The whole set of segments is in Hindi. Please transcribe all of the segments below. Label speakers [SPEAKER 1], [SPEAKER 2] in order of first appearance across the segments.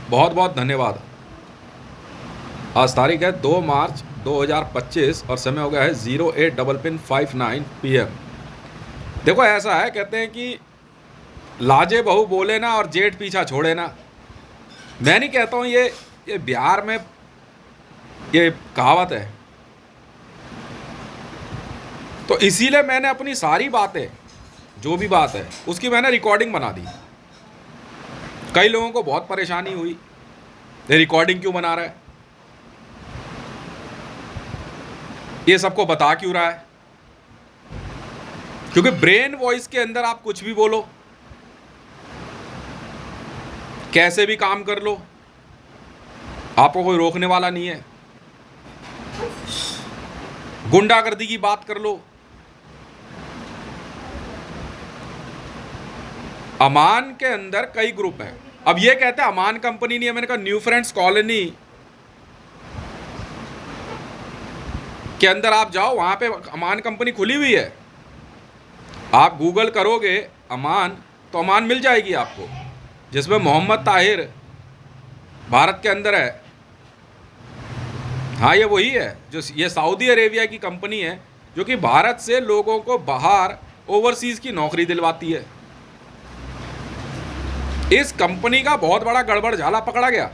[SPEAKER 1] बहुत बहुत धन्यवाद। आज तारीख है 2 मार्च 2025 और समय हो गया है 08:59 PM। देखो ऐसा है, कहते हैं कि लाजे बहू बोले ना और जेठ पीछा छोड़े ना। मैं नहीं कहता हूँ, ये बिहार में ये कहावत है। तो इसीलिए मैंने अपनी सारी बातें, जो भी बात है उसकी मैंने रिकॉर्डिंग बना दी। कई लोगों को बहुत परेशानी हुई, ये रिकॉर्डिंग क्यों बना रहा है, ये सबको बता क्यों रहा है। क्योंकि ब्रेन वॉइस के अंदर आप कुछ भी बोलो, कैसे भी काम कर लो, आपको कोई रोकने वाला नहीं है। गुंडागर्दी की बात कर लो, अमान के अंदर कई ग्रुप हैं। अब ये कहते हैं अमान कंपनी नहीं है, मैंने कहा न्यू फ्रेंड्स कॉलोनी के अंदर आप जाओ, वहां पे अमान कंपनी खुली हुई है। आप गूगल करोगे अमान तो अमान मिल जाएगी आपको, जिसमें मोहम्मद ताहिर भारत के अंदर है। हाँ, ये वही है जो ये सऊदी अरेबिया की कंपनी है जो कि भारत से लोगों को बाहर ओवरसीज की नौकरी दिलवाती है। इस कंपनी का बहुत बड़ा गड़बड़ झाला पकड़ा गया।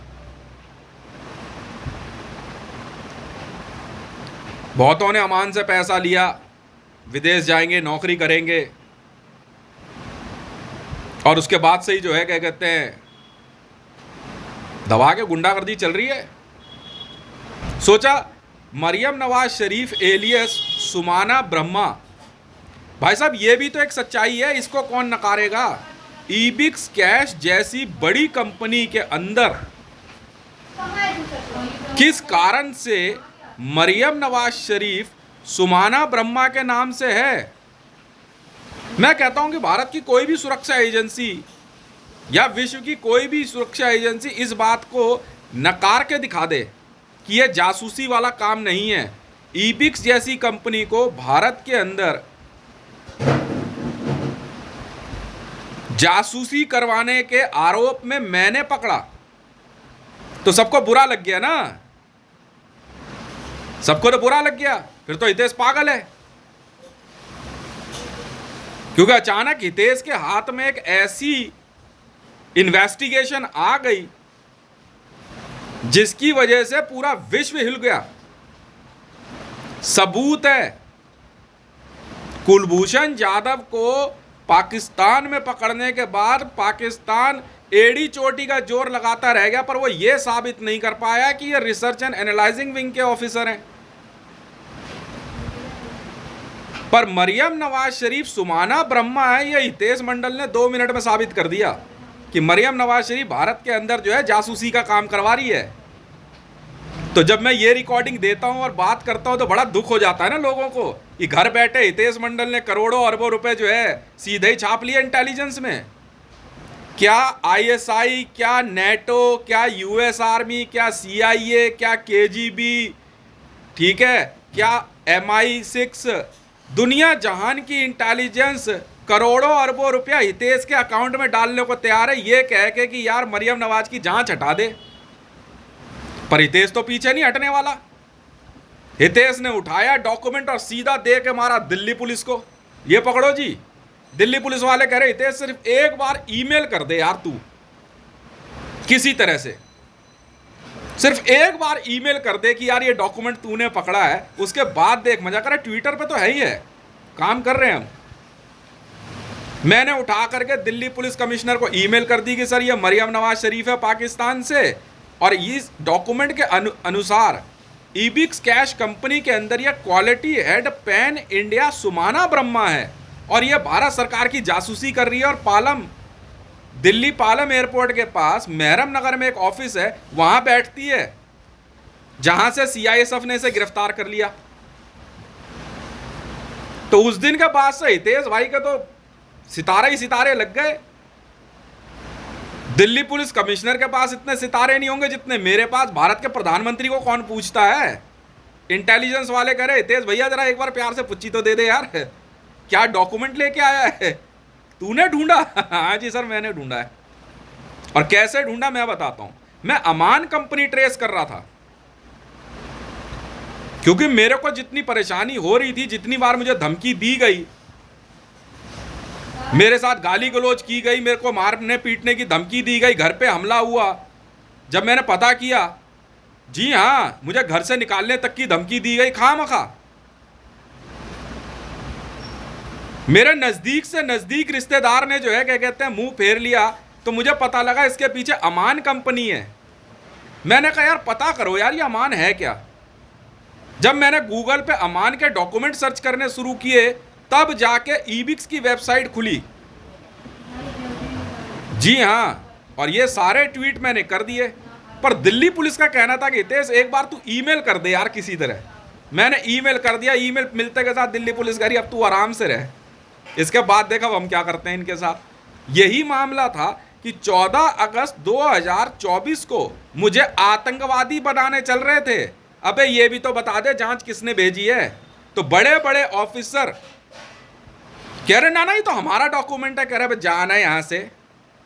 [SPEAKER 1] बहुतों ने अमान से पैसा लिया, विदेश जाएंगे, नौकरी करेंगे, और उसके बाद से ही जो है क्या कहते हैं दबा के गुंडागर्दी चल रही है। सोचा मरियम नवाज शरीफ एलियस सुमाना ब्रह्मा, भाई साहब ये भी तो एक सच्चाई है, इसको कौन नकारेगा। ईबिक्स कैश जैसी बड़ी कंपनी के अंदर किस कारण से मरियम नवाज शरीफ सुमाना ब्रह्मा के नाम से है। मैं कहता हूं कि भारत की कोई भी सुरक्षा एजेंसी या विश्व की कोई भी सुरक्षा एजेंसी इस बात को नकार के दिखा दे कि यह जासूसी वाला काम नहीं है। ईबिक्स जैसी कंपनी को भारत के अंदर जासूसी करवाने के आरोप में मैंने पकड़ा तो सबको बुरा लग गया ना, सबको तो बुरा लग गया। फिर तो हितेश पागल है, क्योंकि अचानक हितेश के हाथ में एक ऐसी इन्वेस्टिगेशन आ गई जिसकी वजह से पूरा विश्व हिल गया। सबूत है, कुलभूषण जाधव को पाकिस्तान में पकड़ने के बाद पाकिस्तान एड़ी चोटी का जोर लगाता रह गया, पर वो ये साबित नहीं कर पाया कि ये रिसर्च एंड एनालाइजिंग विंग के ऑफिसर हैं। पर मरियम नवाज शरीफ सुमाना ब्रह्मा है, ये हितेश मंडल ने 2 मिनट में साबित कर दिया कि मरियम नवाज शरीफ भारत के अंदर जो है जासूसी का काम करवा रही है। तो जब मैं ये रिकॉर्डिंग देता हूं और बात करता हूं तो बड़ा दुख हो जाता है ना लोगों को कि घर बैठे हितेश मंडल ने करोड़ों अरबों रुपए जो है सीधे ही छाप लिए इंटेलिजेंस में। क्या आईएसआई, क्या नेटो, क्या यूएस आर्मी, क्या सीआईए, क्या केजीबी, ठीक है, क्या MI6, दुनिया जहान की इंटेलिजेंस करोड़ों अरबों रुपया हितेश के अकाउंट में डालने को तैयार है, ये कह के कि यार मरियम नवाज की जांच हटा दे। पर हितेश तो पीछे नहीं हटने वाला। हितेश ने उठाया डॉक्यूमेंट और सीधा दे के मारा दिल्ली पुलिस को, ये पकड़ो जी। दिल्ली पुलिस वाले कह रहे हितेश सिर्फ एक बार ईमेल कर दे यार, तू किसी तरह से सिर्फ एक बार ईमेल कर दे कि यार ये डॉक्यूमेंट तूने पकड़ा है, उसके बाद देख मजा करे। ट्विटर पे तो है ही है, काम कर रहे हैं हम। मैंने उठा करके दिल्ली पुलिस कमिश्नर को ईमेल कर दी कि सर ये मरियम नवाज शरीफ है पाकिस्तान से, और इस डॉक्यूमेंट के अनुसार ईबिक्स कैश कंपनी के अंदर ये quality head pan India Sumana Brahma है, और ये भारत सरकार की जासूसी कर रही है। और दिल्ली पालम एयरपोर्ट के पास मेहरम नगर में एक ऑफिस है, वहां बैठती है जहां से सीआईएसएफ ने इसे गिरफ्तार कर लिया। तो उस दिन के बाद से हितेश भाई के तो सितारे ही सितारे लग गए। दिल्ली पुलिस कमिश्नर के पास इतने सितारे नहीं होंगे जितने मेरे पास। भारत के प्रधानमंत्री को कौन पूछता है। इंटेलिजेंस वाले कह रहे हितेश भैया जरा एक बार प्यार से पुच्छी तो दे दे यार, क्या डॉक्यूमेंट लेके आया है, तूने ढूंढा? हाँ जी सर मैंने ढूंढा है। और कैसे ढूंढा मैं बताता हूं। मैं अमान कंपनी ट्रेस कर रहा था, क्योंकि मेरे को जितनी परेशानी हो रही थी, जितनी बार मुझे धमकी दी गई, मेरे साथ गाली गलौज की गई, मेरे को मारने पीटने की धमकी दी गई, घर पे हमला हुआ, जब मैंने पता किया, जी हाँ, मुझे घर से निकालने तक की धमकी दी गई खामखा। मेरे नजदीक से नजदीक रिश्तेदार ने जो है क्या कहते हैं मुंह फेर लिया, तो मुझे पता लगा इसके पीछे अमान कंपनी है। मैंने कहा यार पता करो यार ये अमान है क्या। जब मैंने गूगल पे अमान के डॉक्यूमेंट सर्च करने शुरू किए, तब जाके ईबिक्स की वेबसाइट खुली। जी हाँ, और ये सारे ट्वीट मैंने कर दिए, पर दिल्ली पुलिस का कहना था कि हितेश एक बार तू ईमेल कर दे यार किसी तरह। मैंने ईमेल कर दिया, ईमेल मिलते के साथ दिल्ली पुलिस कह रही अब तू आराम से रह, इसके बाद देखा हम क्या करते हैं इनके साथ। यही मामला था कि 14 अगस्त 2024 को मुझे आतंकवादी बनाने चल रहे थे। अबे ये भी तो बता दे जांच किसने भेजी है। तो बड़े बड़े ऑफिसर कह रहे ना ये तो हमारा डॉक्यूमेंट है, कह रहे जाना है यहां से,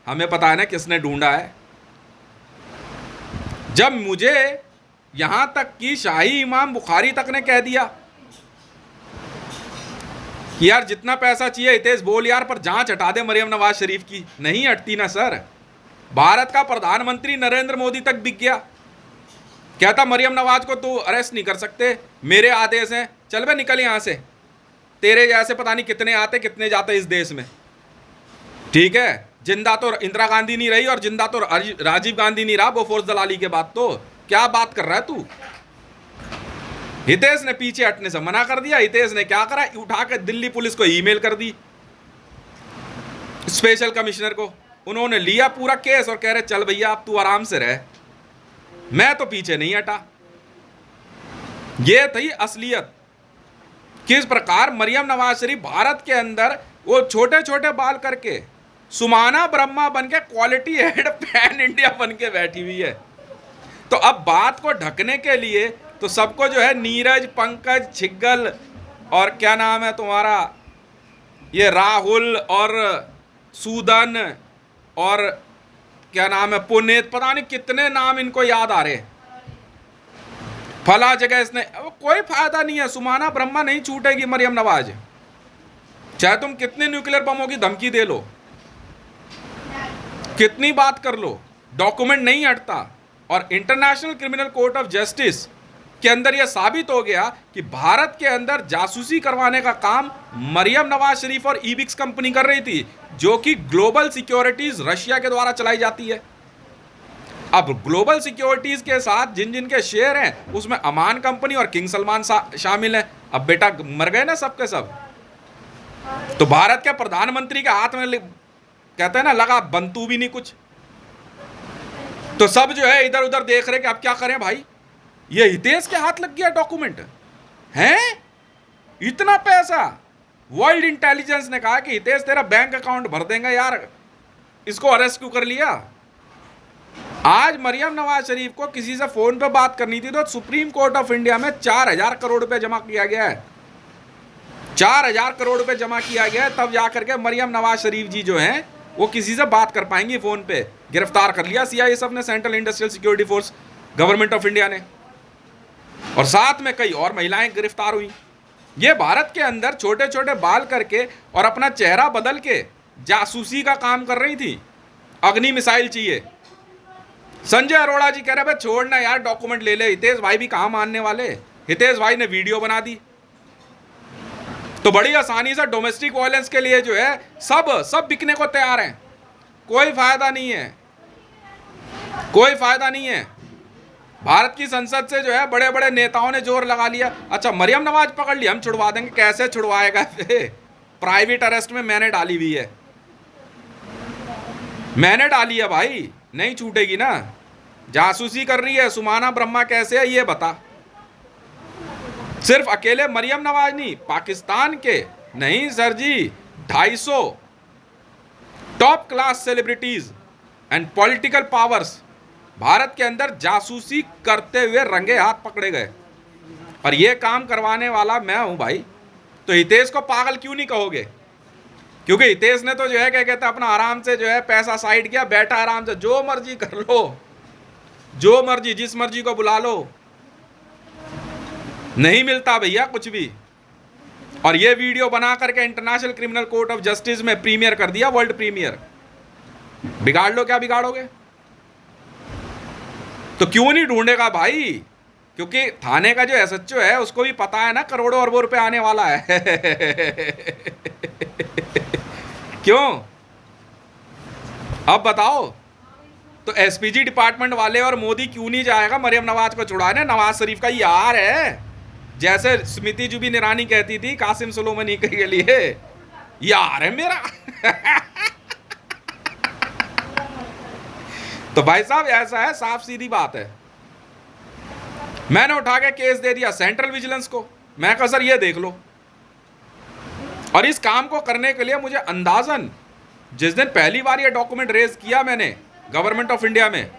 [SPEAKER 1] हमें पता है ना किसने ढूंढा है। जब मुझे यहां तक कि शाही इमाम बुखारी तक ने कह दिया कि यार जितना पैसा चाहिए हितेश बोल यार, पर जांच हटा दे मरियम नवाज शरीफ की, नहीं हटती ना सर। भारत का प्रधानमंत्री नरेंद्र मोदी तक बिक गया, कहता मरियम नवाज को तू अरेस्ट नहीं कर सकते, मेरे आदेश हैं, चल बे निकल यहां से, तेरे जैसे पता नहीं कितने आते कितने जाते इस देश में। ठीक है, जिंदा तो इंदिरा गांधी नहीं रही और जिंदा तो राजीव गांधी नहीं रहा बोफोर्स दलाली के बाद। तो क्या बात कर रहा है तू। हितेश ने पीछे हटने से मना कर दिया। हितेश ने क्या करा, उठा के दिल्ली पुलिस को ईमेल कर दी, स्पेशल कमिश्नर को। उन्होंने लिया पूरा केस और कह रहे चल भैया अब तू आराम से रह। मैं तो पीछे नहीं हटा। यह थी असलियत, किस प्रकार मरियम नवाज शरीफ भारत के अंदर वो छोटे छोटे बाल करके सुमाना ब्रह्मा बन के क्वालिटी हेड पैन इंडिया बन के बैठी हुई है। तो अब बात को ढकने के लिए तो सबको जो है नीरज, पंकज, छिग्गल और क्या नाम है तुम्हारा ये राहुल और सूदन और क्या नाम है पुनीत, पता नहीं कितने नाम इनको याद आ रहे, फला जगह इसने। कोई फायदा नहीं है, सुमाना ब्रह्मा नहीं छूटेगी मरियम नवाज, चाहे तुम कितने न्यूक्लियर बमों की धमकी दे लो, कितनी बात कर लो, डॉक्यूमेंट नहीं हटता। और international criminal court of justice के अंदर यह साबित हो गया कि भारत के अंदर जासूसी करवाने का काम मरियम नवाज शरीफ और ईबिक्स कंपनी कर रही थी, जो कि ग्लोबल सिक्योरिटीज रशिया के द्वारा चलाई जाती है। अब ग्लोबल सिक्योरिटीज के साथ जिन जिन के शेयर हैं उसमें अमान कंपनी और किंग सलमान शामिल हैं। अब बेटा मर गए ना सबके सब। तो भारत के प्रधानमंत्री के हाथ में कहते हैं ना लगा बंतू भी नहीं कुछ, तो सब जो है इधर उधर देख रहे कि अब क्या करें भाई। ये हितेश के हाथ लग गया डॉक्यूमेंट हैं, इतना पैसा। वर्ल्ड इंटेलिजेंस ने कहा कि हितेश तेरा बैंक अकाउंट भर देंगे यार, इसको अरेस्ट क्यों कर लिया। आज मरियम नवाज शरीफ को किसी से फोन पे बात करनी थी तो सुप्रीम कोर्ट ऑफ इंडिया में 4000 करोड़ रुपए जमा किया गया है, 4000 करोड़ रुपए जमा किया गया है, तब जाकर के मरियम नवाज शरीफ जी जो हैं वो किसी से बात कर पाएंगी फोन पे। गिरफ्तार कर लिया सीआईएसएफ ने, central industrial security force, government of India ने, और साथ में कई और महिलाएं गिरफ्तार हुई। ये भारत के अंदर छोटे छोटे बाल करके और अपना चेहरा बदल के जासूसी का काम कर रही थी। अग्नि मिसाइल चाहिए, संजय अरोड़ा जी कह रहे भाई छोड़ना यार डॉक्यूमेंट ले ले, हितेश भाई भी कहां मानने वाले। हितेश भाई ने वीडियो बना दी तो बड़ी आसानी से डोमेस्टिक वायलेंस के लिए जो है सब बिकने को तैयार हैं। कोई फायदा नहीं है, कोई फायदा नहीं है। भारत की संसद से जो है बड़े बड़े नेताओं ने जोर लगा लिया, अच्छा मरियम नवाज पकड़ ली हम छुड़वा देंगे। कैसे छुड़वाएगा, प्राइवेट अरेस्ट में मैंने डाली हुई है, मैंने डाली है भाई, नहीं छूटेगी ना। जासूसी कर रही है सुमाना ब्रह्मा, कैसे है ये बता। सिर्फ अकेले मरियम नवाज नहीं, पाकिस्तान के नहीं sir ji, 250 top class celebrities and political powers Bharat के अंदर जासूसी करते हुए रंगे हाथ पकड़े गए, और ये काम करवाने वाला मैं हूं भाई। तो हितेश को पागल क्यों नहीं कहोगे, क्योंकि हितेश ने तो जो है क्या कहते हैं अपना आराम से जो है पैसा साइड किया, बैठा आराम से जो मर्जी कर लो। जो मर्जी जिस मर्जी को बुला लो, नहीं मिलता भैया कुछ भी। और ये वीडियो बना करके international criminal court of justice में प्रीमियर कर दिया, वर्ल्ड प्रीमियर। बिगाड़ लो, क्या बिगाड़ोगे? तो क्यों नहीं ढूंढेगा भाई? क्योंकि थाने का जो एसएचओ है उसको भी पता है ना करोड़ों अरबों रुपए आने वाला है। क्यों? अब बताओ, तो एसपीजी डिपार्टमेंट वाले और मोदी क्यों नहीं जाएगा मरियम नवाज को छुड़ाने? नवाज शरीफ का यार है, जैसे स्मृति जुबिन ईरानी कहती थी कासिम सुलेमानी के लिए, यार है मेरा। तो भाई साहब ऐसा है, साफ सीधी बात है। मैंने उठा के केस दे दिया सेंट्रल विजिलेंस को। मैं कहा सर ये देख लो। और इस काम को करने के लिए मुझे अंदाजन जिस दिन पहली बार ये डॉक्यूमेंट रेज किया मैंने गवर्नमेंट ऑफ इंडिया में,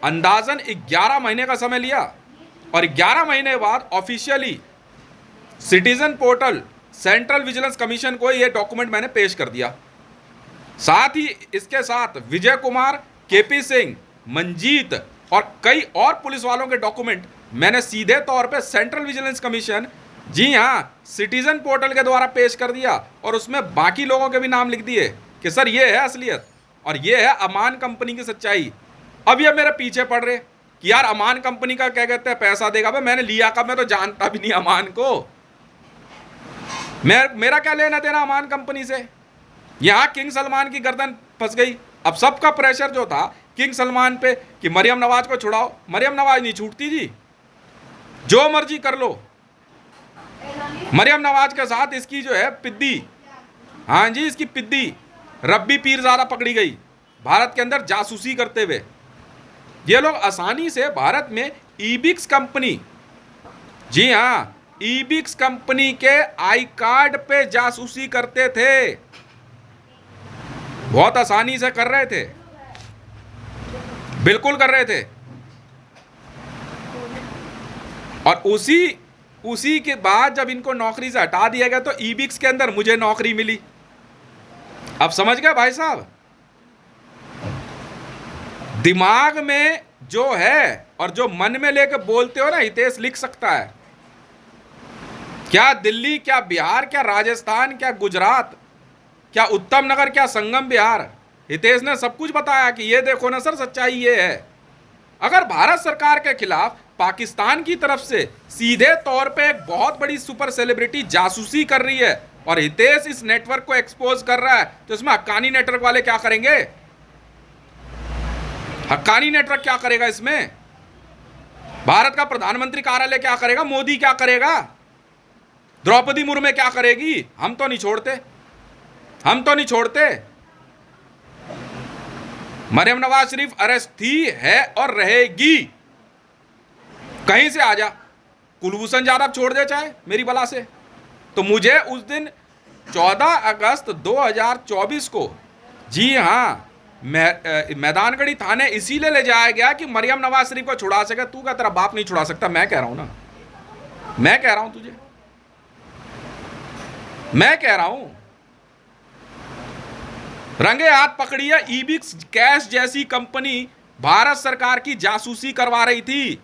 [SPEAKER 1] अंदाजन 11 महीने का समय लिया। और 11 महीने बाद officially citizen portal central vigilance commission को ये डॉक्यूमेंट मैंने पेश कर दिया। साथ ही इसके साथ विजय कुमार, केपी सिंह, मंजीत और कई और पुलिस वालों के डॉक्यूमेंट मैंने सीधे तौर पे सेंट्रल विजिलेंस कमीशन, जी हाँ, सिटीजन पोर्टल के द्वारा पेश कर दिया। और उसमें बाकी लोगों के भी नाम लिख दिए कि सर ये है असलियत और ये है अमान कंपनी की सच्चाई। अब ये मेरे पीछे पड़ रहे कि यार अमान कंपनी का क्या कहते हैं पैसा देगा। भाई मैंने लिया कब? मैं तो जानता भी नहीं अमान को। मेरा क्या लेना देना अमान कंपनी से? यहां किंग सलमान की गर्दन फंस गई। अब सबका प्रेशर जो था किंग सलमान पे कि मरियम नवाज को छुड़ाओ। मरियम नवाज नहीं छूटती जी, जो मर्जी कर लो। मरियम नवाज के साथ इसकी जो है पिद्दी, हाँ जी, इसकी पिद्दी रब्बी पीरजादा पकड़ी गई भारत के अंदर जासूसी करते हुए। ये लोग आसानी से भारत में ईबिक्स कंपनी, जी हाँ, ईबिक्स कंपनी के आई कार्ड पे जासूसी करते थे। बहुत आसानी से कर रहे थे, बिल्कुल कर रहे थे। और उसी के बाद जब इनको नौकरी से हटा दिया गया तो ईबिक्स के अंदर मुझे नौकरी मिली। अब समझ गए भाई साहब? दिमाग में जो है और जो मन में लेकर बोलते हो ना, हितेश लिख सकता है। क्या दिल्ली, क्या बिहार, क्या राजस्थान, क्या गुजरात, क्या उत्तम नगर, क्या संगम बिहार, हितेश ने सब कुछ बताया कि ये देखो ना सर सच्चाई ये है। अगर भारत सरकार के खिलाफ पाकिस्तान की तरफ से सीधे तौर पे एक बहुत बड़ी सुपर सेलिब्रिटी जासूसी कर रही है और हितेश इस नेटवर्क को एक्सपोज कर रहा है, तो इसमें हक्कानी नेटवर्क वाले क्या करेंगे? हक्कानी नेटवर्क क्या करेगा इसमें? भारत का प्रधानमंत्री कार्यालय क्या करेगा? मोदी क्या करेगा? द्रौपदी मुर्मू क्या करेगी? हम तो नहीं छोड़ते, हम तो नहीं छोड़ते। मरियम नवाज शरीफ अरेस्ट थी, है और रहेगी। कहीं से आ जा, कुलभूषण जाधव छोड़ दे चाहे मेरी बला से। तो मुझे उस दिन 14 अगस्त 2024 को, जी हाँ, मैदानगढ़ी थाने इसीलिए ले जाया गया कि मरियम नवाज शरीफ को छुड़ा सके। तू क्या, तेरा बाप नहीं छुड़ा सकता? मैं कह रहा हूं ना, मैं कह रहा हूं तुझे, मैं कह रहा हूं। रंगे हाथ पकड़ी है ईबिक्स कैश जैसी कंपनी, भारत सरकार की जासूसी करवा रही थी।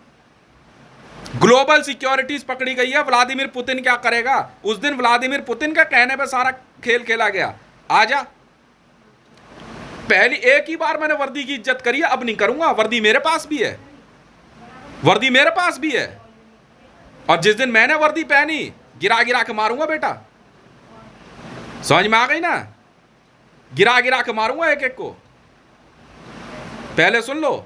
[SPEAKER 1] ग्लोबल सिक्योरिटीज पकड़ी गई है। व्लादिमीर पुतिन क्या करेगा? उस दिन व्लादिमीर पुतिन के कहने पे सारा खेल खेला गया। आजा, पहली एक ही बार मैंने वर्दी की इज्जत करी है, अब नहीं करूंगा। वर्दी मेरे पास भी है, वर्दी मेरे पास भी है। और जिस दिन मैंने वर्दी पहनी, गिरा गिरा के मारूंगा बेटा। समझ में आ गई ना? गिरा गिरा के मारूंगा एक एक को। पहले सुन लो।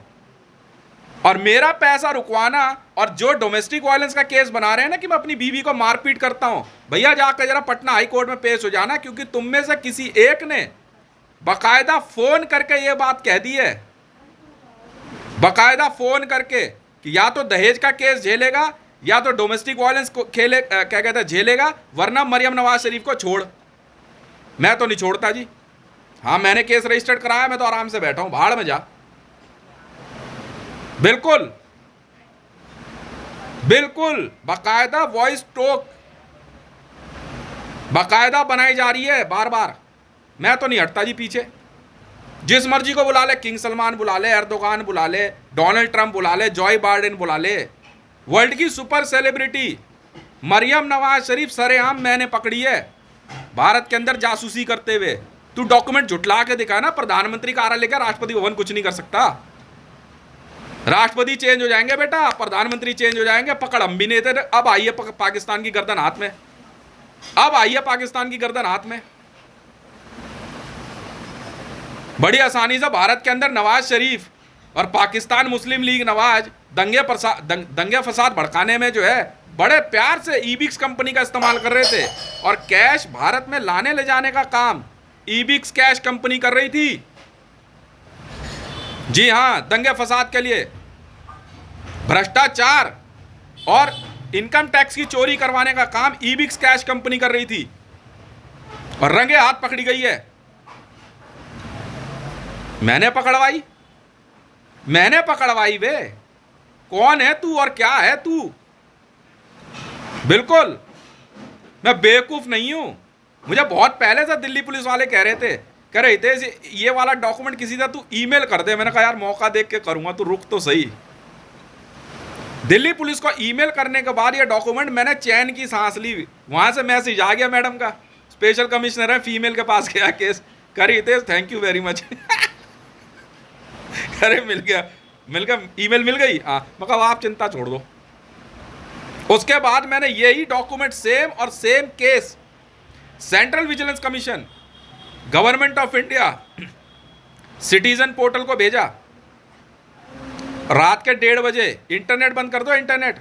[SPEAKER 1] और मेरा पैसा रुकवाना और जो डोमेस्टिक वायलेंस का केस बना रहे हैं ना कि मैं अपनी बीवी को मारपीट करता हूं, भैया जाकर जरा पटना हाई कोर्ट में पेश हो जाना। क्योंकि तुम में से किसी एक ने बकायदा फोन करके ये बात कह दी है, बकायदा फोन करके, कि या तो दहेज का केस झेलेगा या तो डोमेस्टिक वायलेंस को खेले, क्या कहते हैं, झेलेगा, वरना मरियम नवाज शरीफ को छोड़। मैं तो नहीं छोड़ता जी। हाँ, मैंने केस रजिस्टर्ड कराया, मैं तो आराम से बैठा हूं, भाड़ में जा। बिल्कुल बिल्कुल बकायदा वॉइस टोक बकायदा बनाई जा रही है बार बार। मैं तो नहीं हटता जी पीछे। जिस मर्जी को बुला ले, किंग सलमान बुला ले, एर्दोगान बुला ले, डोनाल्ड ट्रंप बुला ले, जॉय बाइडेन बुला ले, वर्ल्ड की सुपर सेलिब्रिटी मरियम नवाज शरीफ सरेआम मैंने पकड़ी है भारत के अंदर जासूसी करते हुए। तू डॉक्यूमेंट झुटला के दिखा ना, प्रधानमंत्री कार्यालय का राष्ट्रपति भवन कुछ नहीं कर सकता। राष्ट्रपति चेंज हो जाएंगे बेटा, प्रधानमंत्री चेंज हो जाएंगे, पकड़ हम भी नहीं थे। अब आइए पाकिस्तान की गर्दन हाथ में, अब आइए पाकिस्तान की गर्दन हाथ में। बड़ी आसानी से भारत के अंदर नवाज शरीफ और पाकिस्तान मुस्लिम लीग नवाज दंगे फसाद भड़काने में जो है बड़े प्यार से ईबिक्स कंपनी का इस्तेमाल कर रहे थे, और कैश भारत में लाने ले जाने का काम ईबिक्स कैश कंपनी कर रही थी। जी हां, दंगे फसाद के लिए भ्रष्टाचार और इनकम टैक्स की चोरी करवाने का काम ईबिक्स कैश कंपनी कर रही थी, और रंगे हाथ पकड़ी गई है। मैंने पकड़वाई वे। कौन है तू और क्या है तू? बिल्कुल मैं बेवकूफ नहीं हूं। मुझे बहुत पहले से दिल्ली पुलिस वाले कह रहे थे ये वाला डॉक्यूमेंट किसी का तू ईमेल कर दे। मैंने कहा यार मौका देख के करूंगा, तू रुक तो सही। दिल्ली पुलिस को ईमेल करने के बाद ये डॉक्यूमेंट मैंने चैन की सांस ली। वहां से मैसेज आ गया मैडम का, स्पेशल कमिश्नर है, फीमेल के पास गया केस, करी थे, थैंक यू वेरी मच। अरे मिल गया ईमेल मिल गई। हाँ, मतलब आप चिंता छोड़ दो। उसके बाद मैंने यही document same case central vigilance commission, government of India, citizen portal को भेजा। रात के 1:30 बजे इंटरनेट बंद कर दो, इंटरनेट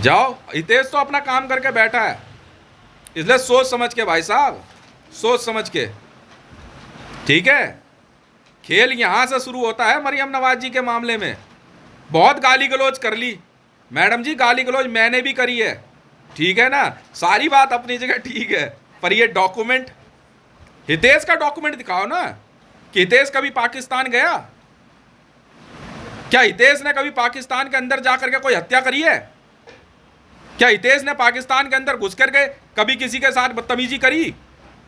[SPEAKER 1] जाओ। हितेश तो अपना काम करके बैठा है, इसलिए सोच समझ के भाई साहब, सोच समझ के, ठीक है। खेल यहां से शुरू होता है मरियम नवाज जी के मामले में। बहुत गाली गलौज कर ली मैडम जी, गाली गलौज मैंने भी करी है, ठीक है ना, सारी बात अपनी जगह ठीक है। पर ये डॉक्यूमेंट, हितेश का डॉक्यूमेंट दिखाओ ना कि हितेश कभी पाकिस्तान गया? क्या हितेश ने कभी पाकिस्तान के अंदर जाकर के कोई हत्या करी है? क्या हितेश ने पाकिस्तान के अंदर घुस करके कभी किसी के साथ बदतमीजी करी?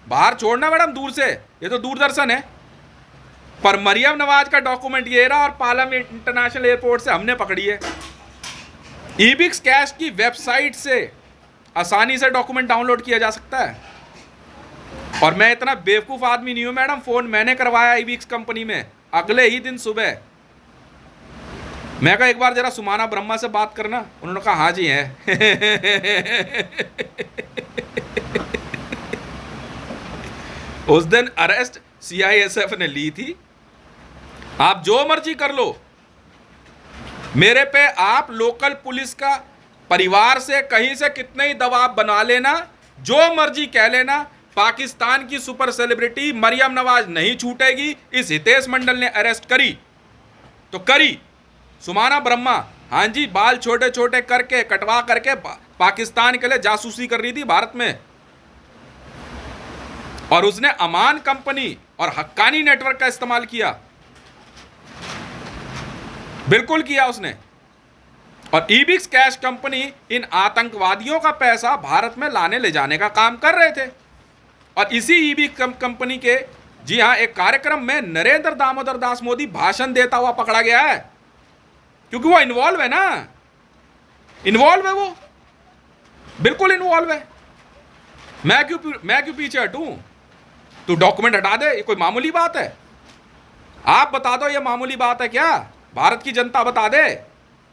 [SPEAKER 1] बाहर छोड़ना मैडम दूर से, ये तो दूरदर्शन है। पर मरियम नवाज का डॉक्यूमेंट ये रहा, और पालम इंटरनेशनल एयरपोर्ट से हमने पकड़ी है। ईबिक्स कैश की वेबसाइट से आसानी से डॉक्यूमेंट डाउनलोड किया जा सकता है। और मैं इतना बेवकूफ आदमी नहीं हूं मैडम, फोन मैंने करवाया ईबिक्स कंपनी में अगले ही दिन सुबह। मैं कहा एक बार जरा सुमाना ब्रह्मा से बात करना, उन्होंने कहा हाँ जी है। उस दिन अरेस्ट CISF ने ली थी। आप जो मर्जी कर लो मेरे पे, आप लोकल पुलिस का परिवार से कहीं से कितने ही दबाव बना लेना, जो मर्जी कह लेना, पाकिस्तान की सुपर सेलिब्रिटी मरियम नवाज नहीं छूटेगी। इस हितेश मंडल ने अरेस्ट करी तो करी। सुमाना ब्रह्मा, हाँ जी, बाल छोटे छोटे करके कटवा करके पाकिस्तान के लिए जासूसी कर रही थी भारत में, और उसने अमान कंपनी और हक्कानी नेटवर्क का इस्तेमाल किया, बिल्कुल किया उसने। और ईबिक्स कैश कंपनी इन आतंकवादियों का पैसा भारत में लाने ले जाने का काम कर रहे थे। और इसी ईबिक्स कंपनी के, जी हां, एक कार्यक्रम में नरेंद्र दामोदर दास मोदी भाषण देता हुआ पकड़ा गया है, क्योंकि वो इन्वॉल्व है ना, इन्वॉल्व है, वो बिल्कुल इन्वॉल्व है। मैं क्यों पीछे हटूं? तू डॉक्यूमेंट हटा दे, ये कोई मामूली बात है? आप बता दो ये मामूली बात है क्या? भारत की जनता बता दे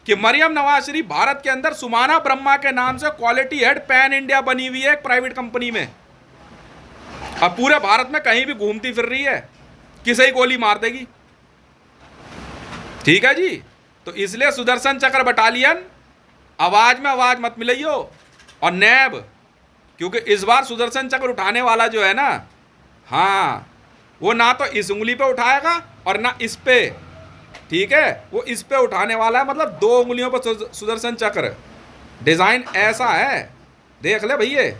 [SPEAKER 1] कि मरियम नवाज शरीफ भारत के अंदर सुमाना ब्रह्मा के नाम से क्वालिटी हेड पैन इंडिया बनी हुई है एक प्राइवेट कंपनी में। अब पूरे भारत में कहीं भी घूमती फिर रही है, किसे ही गोली मार देगी, ठीक है जी। तो इसलिए सुदर्शन चक्र बटालियन, आवाज में आवाज मत मिलाइयो। और नैब, क्योंकि इस बार सुदर्शन चक्र उठाने वाला जो है ना, हाँ, वो ना तो इस उंगली पे उठाएगा और ना इस पे, ठीक है, वो इस पे उठाने वाला है, मतलब 2 उंगलियों पर सुदर्शन चक्र। डिजाइन ऐसा है, देख ले भैया,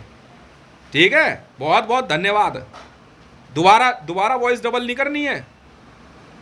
[SPEAKER 1] ठीक है। बहुत बहुत धन्यवाद। दोबारा वॉइस डबल नहीं करनी है।